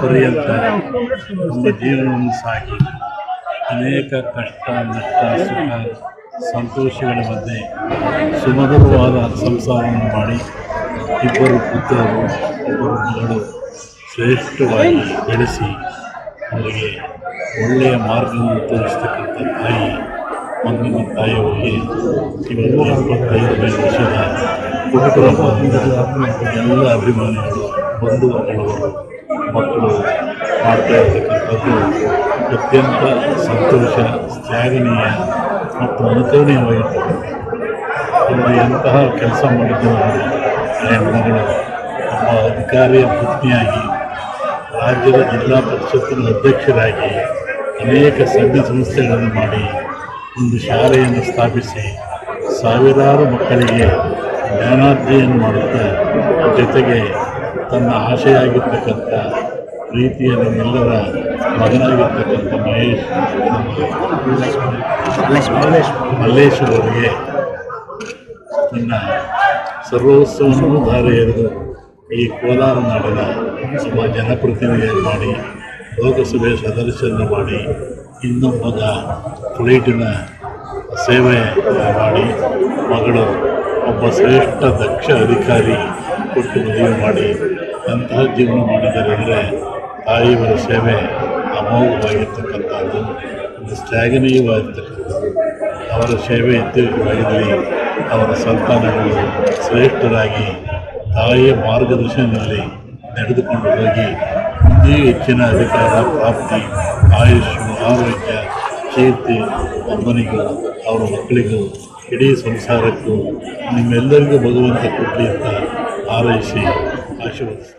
ಪರ್ಯಂತ ನಮ್ಮ ಜೀವನವನ್ನು ಸಾಗಿ ಅನೇಕ ಕಷ್ಟ ನಷ್ಟ ಸುಖ ಸಂತೋಷಗಳ ಮಧ್ಯೆ ಸುಮಧುರವಾದ ಸಂಸಾರವನ್ನು ಮಾಡಿ ಇಬ್ಬರು ಪುತ್ರರು ಒಬ್ಬರು ಮಗಳು ಶ್ರೇಷ್ಠವಾಗಿ ಬೆಳೆಸಿ ಅವರಿಗೆ ಒಳ್ಳೆಯ ಮಾರ್ಗವನ್ನು ತೋರಿಸ್ತಕ್ಕಂಥ ತಾಯಿ ಮಗನ ತಾಯಿಯವರಿಗೆ ಇವತ್ತು 75 ವರ್ಷದ ಕುಟುಂಬದಿಂದ ಎಲ್ಲ ಅಭಿಮಾನಿಗಳು ಬಂಧುವರ್ಗಗಳು ಮಕ್ಕಳು ಮಾಡ್ತಾ ಇರ್ತಕ್ಕಂಥದ್ದು ಅತ್ಯಂತ ಸಂತೋಷ ಶ್ಲಾಘನೀಯ ಮತ್ತು ಅನುಕರಣೀಯವಾಗಿರ್ತಕ್ಕಂಥ ಒಬ್ಬ ಎಂತಹ ಕೆಲಸ ಮಾಡಿದ್ದು ಹೆಣ್ಮಗಳು ಒಬ್ಬ ಅಧಿಕಾರಿಯ ಪತ್ನಿಯಾಗಿ ರಾಜ್ಯದ ಜಿಲ್ಲಾ ಪರಿಷತ್ತಿನ ಅಧ್ಯಕ್ಷರಾಗಿ ಅನೇಕ ಸಂಘ ಸಂಸ್ಥೆಗಳನ್ನು ಮಾಡಿ ಒಂದು ಶಾಲೆಯನ್ನು ಸ್ಥಾಪಿಸಿ ಸಾವಿರಾರು ಮಕ್ಕಳಿಗೆ ಜ್ಞಾನಾರ್ಜನೆಯನ್ನು ಮಾಡುತ್ತಾ ಜೊತೆಗೆ ತನ್ನ ಆಶೆ ಆಗಿರ್ತಕ್ಕಂಥ ಪ್ರೀತಿಯ ನಮ್ಮೆಲ್ಲರ ಮಗನಾಗಿರ್ತಕ್ಕಂಥ ಮಲ್ಲೇಶ್ ಅವರಿಗೆ ತನ್ನ ಸರ್ವೋತ್ಸವವನ್ನು ಧಾರೆ ಎರೆದು ಈ ಕೋಲಾರ ನಾಡಿನ ಒಬ್ಬ ಜನಪ್ರತಿನಿಧಿಯನ್ನು ಮಾಡಿ ಲೋಕಸಭೆ ಸದಸ್ಯರನ್ನು ಮಾಡಿ ಇನ್ನೊಬ್ಬ ಫ್ಲೈಟಿನ ಸೇವೆ ಮಾಡಿ ಮಗಳು ಒಬ್ಬ ಶ್ರೇಷ್ಠ ದಕ್ಷ ಅಧಿಕಾರಿ ಕೊಟ್ಟು ಮದುವೆ ಮಾಡಿ ಅಂತಹ ಜೀವನ ಮಾಡಿದ್ದಾರೆ ಅಂದರೆ ತಾಯಿಯವರ ಸೇವೆ ಅಮೋಘವಾಗಿರ್ತಕ್ಕಂಥದ್ದು ಒಂದು ಶ್ಲಾಘನೀಯವಾಗಿರ್ತಕ್ಕಂಥದ್ದು ಅವರ ಸೇವೆ ಇತ್ತೀಚೆಗಾಗಲಿ ಅವರ ಸಂತಾನಗಳು ಶ್ರೇಷ್ಠರಾಗಿ ತಾಯಿಯ ಮಾರ್ಗದರ್ಶನದಲ್ಲಿ ನಡೆದುಕೊಂಡು ಹೋಗಿ ಇನ್ನೂ ಹೆಚ್ಚಿನ ಅಧಿಕಾರ ಪ್ರಾಪ್ತಿ ಆಯುಷ್ಯು ಆರೋಗ್ಯ ಕೀರ್ತಿ ಅಮ್ಮನಿಗೂ ಅವರ ಮಕ್ಕಳಿಗೂ ಇಡೀ ಸಂಸಾರಕ್ಕೂ ನಿಮ್ಮೆಲ್ಲರಿಗೂ ಭಗವಂತ ಕೊಡಲಿ ಅಂತ ಹಾರೈಸಿ ಆಶೀರ್ವದಿಸಿ